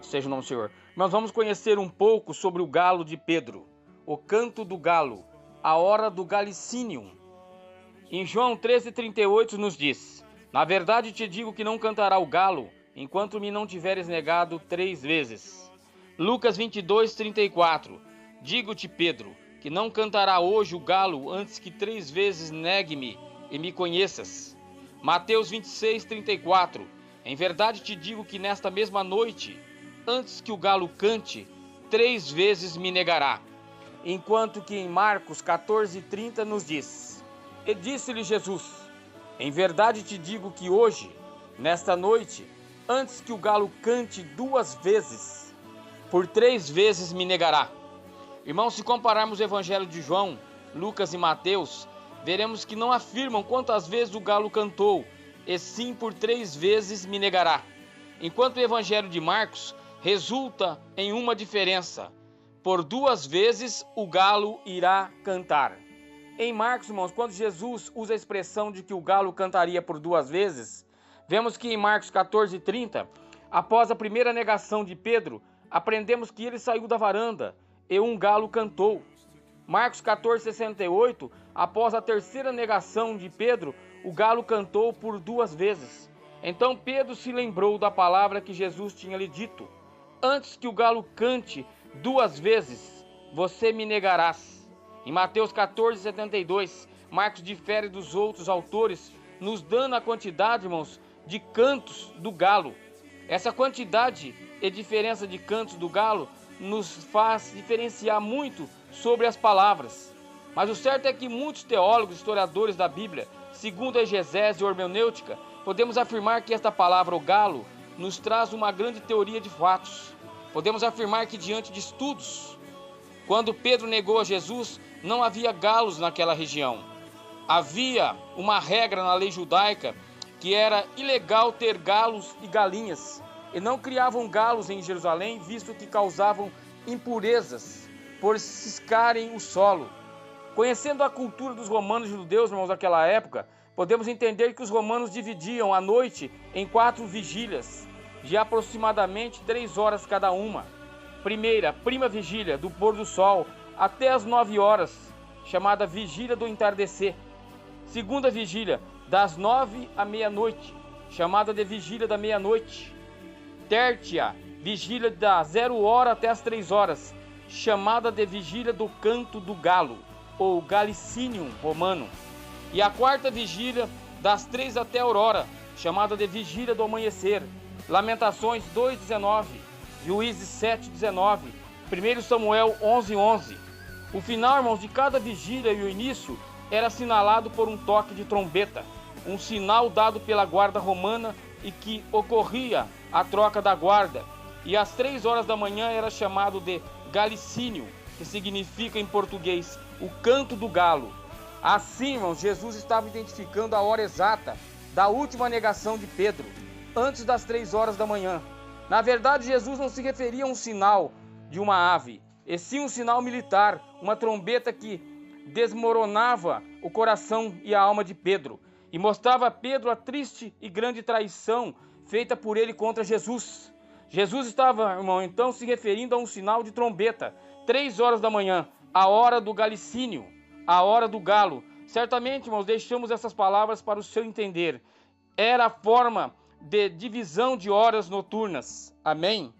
Seja o nome do Senhor. Nós vamos conhecer um pouco sobre o galo de Pedro, o canto do galo, a hora do galicínium. Em João 13,38 nos diz: Na verdade te digo que não cantará o galo, enquanto me não tiveres negado 3 vezes. Lucas 22,34 Digo-te, Pedro, que não cantará hoje o galo antes que 3 vezes negue-me e me conheças. Mateus 26,34 Em verdade te digo que nesta mesma noite, antes que o galo cante, 3 vezes me negará. Enquanto que em Marcos 14,30 nos diz: E disse-lhe Jesus: Em verdade te digo que hoje, nesta noite, antes que o galo cante 2 vezes, por 3 vezes me negará. Irmãos, se compararmos o evangelho de João, Lucas e Mateus, veremos que não afirmam quantas vezes o galo cantou, e sim por 3 vezes me negará. Enquanto o evangelho de Marcos resulta em uma diferença: por 2 vezes o galo irá cantar. Em Marcos, irmãos, quando Jesus usa a expressão de que o galo cantaria por 2 vezes, vemos que em Marcos 14,30, após a primeira negação de Pedro, aprendemos que ele saiu da varanda e um galo cantou. Marcos 14,68, após a terceira negação de Pedro, o galo cantou por 2 vezes. Então Pedro se lembrou da palavra que Jesus tinha lhe dito: Antes que o galo cante 2 vezes, você me negarás. Em Mateus 14,72, Marcos difere dos outros autores, nos dando a quantidade, irmãos, de cantos do galo. Essa quantidade e diferença de cantos do galo nos faz diferenciar muito sobre as palavras. Mas o certo é que muitos teólogos, historiadores da Bíblia, segundo a exegese e hermenêutica, podemos afirmar que esta palavra, o galo, nos traz uma grande teoria de fatos. Podemos afirmar que diante de estudos, quando Pedro negou a Jesus, não havia galos naquela região. Havia uma regra na lei judaica que era ilegal ter galos e galinhas, e não criavam galos em Jerusalém, visto que causavam impurezas por ciscarem o solo. Conhecendo a cultura dos romanos e judeus, irmãos, daquela época, podemos entender que os romanos dividiam a noite em 4 vigílias, de aproximadamente 3 horas cada uma. Primeira, prima vigília, do pôr do sol até as 9 horas, chamada vigília do entardecer. Segunda vigília, das 9 à meia-noite, chamada de vigília da meia-noite. Tertia, vigília da 0 hora até as 3 horas, chamada de vigília do canto do galo, ou galicínium romano. E a quarta vigília, das 3 até a aurora, chamada de vigília do amanhecer. Lamentações 2,19, Juízes 7,19, 1 Samuel 11,11. O final, irmãos, de cada vigília e o início era assinalado por um toque de trombeta, um sinal dado pela guarda romana e que ocorria a troca da guarda. E às 3 horas da manhã era chamado de galicínio, que significa em português o canto do galo. Assim, irmãos, Jesus estava identificando a hora exata da última negação de Pedro, antes das 3 horas da manhã. Na verdade, Jesus não se referia a um sinal de uma ave, e sim um sinal militar, uma trombeta que desmoronava o coração e a alma de Pedro, e mostrava a Pedro a triste e grande traição feita por ele contra Jesus. Jesus estava, irmão, então se referindo a um sinal de trombeta, 3 horas da manhã, a hora do galicínio, a hora do galo. Certamente, irmãos, deixamos essas palavras para o seu entender. Era a forma de divisão de horas noturnas. Amém?